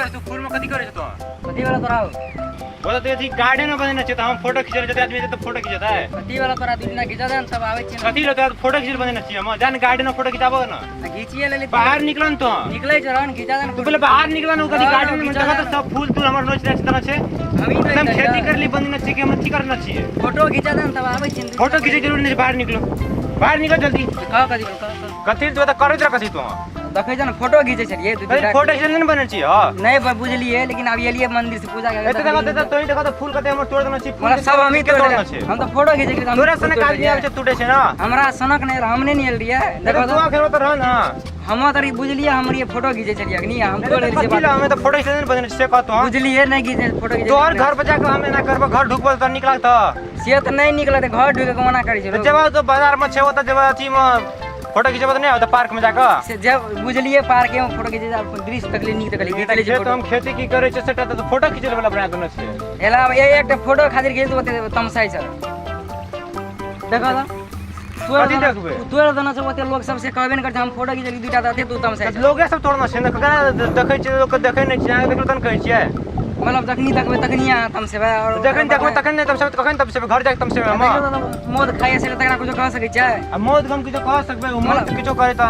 करे तू फूल में कथी करे तो कथी वाला तोरा बोला तो ये गार्डन में बने चाहिए हम फोटो खींचे जते आदमी तो फोटो खींचता है कथी वाला तोरा तू ना खींचा देन सब आवे छै कथी लेते फोटो खींचे बने चाहिए हम जान गार्डन में फोटो खिंचाबो ना खींचिए ले बाहर निकलन तो निकले छ रन खींचा देन तू पहले बाहर निकलन कथी गार्डन में देखा तो सब फूल तू हमर नोच तरह छे अभी एकदम खेती कर ली बंदी न छी के मत करना चाहिए फोटो खींचा देन तब आवे छै फोटो खींचे जरूर नहीं बाहर निकलो बाहर निकल जल्दी का कथी तो करे जरा कथी तो देखै छ न फोटो खींचे छलिए तू फोटो खींचे नहीं बने चाहिए हां नहीं बुझलिए लेकिन अब एलिए मंदिर से पूजा करे एते देखा तो देखा तो फूल कते हम तोड़ देना छी मतलब सब हम ही तोड़ना छी हम तो फोटो खींचे के तोरा सने काल नहीं आवे टूटे छै ना हमरा सनक नहीं हमने नहीं एल रिया देखो तो खेरो तो रह ना हम तरी बुझलिए हमर ये फोटो खींचे छलिए नहीं हम तोड़ रे से हमें तो फोटो खींचे नहीं बने से कहतो बुझलिए नहीं खींचे फोटो खींचे तोर घर पे जाके हमें ना करबो घर ढुकबो त निकला त से त नहीं निकला त घर ढुके के मना करै छै जब तो बाजार में छे होता जब अथी में फोटो खींचबो त नहीं होता पार्क में जाके से जब बुझलिए पार्क में फोटो खींचे जा दृश्य तकली नीक तकली खींच ले तो हम खेती की करे छै सेटा तो फोटो खींचे वाला बना देना छै एला एक फोटो खातिर गेल तो तमसाई छ देखो ना कथी देखबे तोरा दना से ओते लोग सबसे कहबे न करछ हम फोटो खींचली दुटा दते तू तमसाई छ लोग सब तोड़ना छै न देखै छै लोग देखै नै छै देखलो तन कहै छियै मतलब जखनी देखबे तखनिया तम से और जखन देखबे तखन नहीं तम से कखन तम से घर जाके तम से हम मौत खाए से तकरा कुछ कह सकै छै आ मौत हम किछो कह सकबे मौत किछो करे त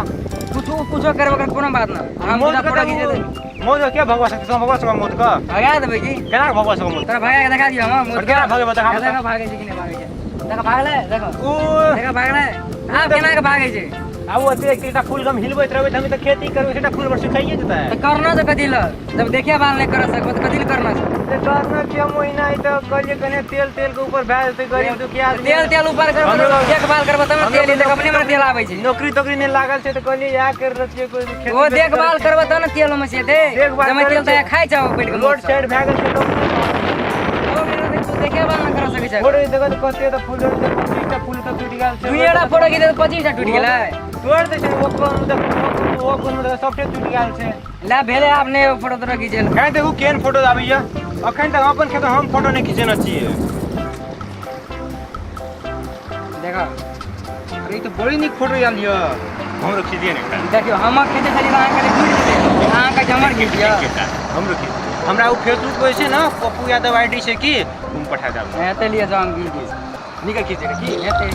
कुछ करबे कोनो बात ना हम पूरा फोटो खींचे दे मौत क्या भगवा सकते तुम भगवा सकबे मौत का भगा देबै की केना भगवा सकबे मौत तोरा भगा के दिखा दियो हम मौत केना भागे बता देखा भागे छै कि नहीं भागे छै देखा भागले देखो ओ देखा भागले आ केना के भागे छै आ वो ते एकटा फूल गम हिलबैत रहबे हम त खेती करबे सेटा फूल पर सुखाइए जता है त करना त कथि ल जब देखिया बाल नहीं कर सकबे त कथि ल करना छै ते करना के महीना ई त कलिए कने तेल के ऊपर भै जेते गरीब दुखिया आदमी तेल ऊपर करबे देखभाल करबे तब तेल देख अपने में तेल आबै छै नौकरी तोकरी नहीं लागल छै त कलिए या कर रतिए कोई खेती ओ देखभाल करबे त न तेल में से दे जमे तेल त खाइ छ बैठ के रोड साइड भै गेल छै तू देखे बाल न कर सकै छै फोटो देखो त कते त फूल त फूल त टूट गेल छै दुइटा फोटो खींचे त 25 टूट गेलै तोड़ दे छै वो कोन में सॉफ्टवेयर टूट गेल छै ला भेले आपने फोटो तोरा खींचल कह देखू केन फोटो आबैया अखन तक अपन खेत हम फोटो नहीं खींचना चाहिए देखो अरे तो बड़ी निक फोटो आल लियो हमरो खींच दिए ने देखियो हम खींचे खाली अहाँ के दूर देते अहाँ का हमर खींच दिया हमरो खींच हमरा उ फेसबुक पे छै ना पप्पू यादव आईडी छै की तुम पठा देब एते लिए जाम की निकल खींचे के की एते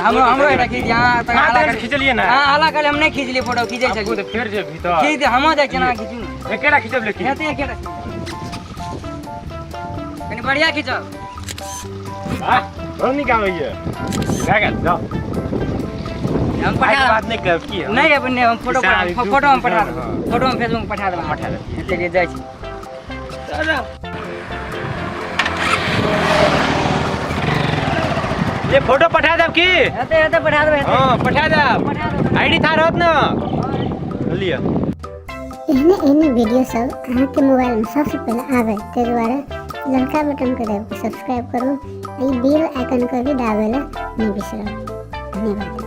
हमरो एटा खींच यहां तक हां खींच लिए ना हां हाला कर हम नहीं खींच लिए फोटो खींचे छै तो फेर जे भीतर खींच हम जाय छै ना खींचू एकेटा खींचब लेकिन एते एकेटा कनी बढ़िया खींचो हां हम नहीं गावैया लागल जाओ हम पठा बात नहीं कर की नहीं अपने हम फोटो हम पठा फोटो हम फेसबुक पठा देब चलिए जाय छी ये फोटो पठा देब की एते पठा देब हां पठा देब आईडी था रहत ना लिया एहने वीडियो सब अहाँ के मोबाइल में सबसे पहले आवे ते दुआरे लड़का बटन के दबाव सब्सक्राइब करू आ बेल आइकन के भी दाबे ला नहीं बिसरब धन्यवाद।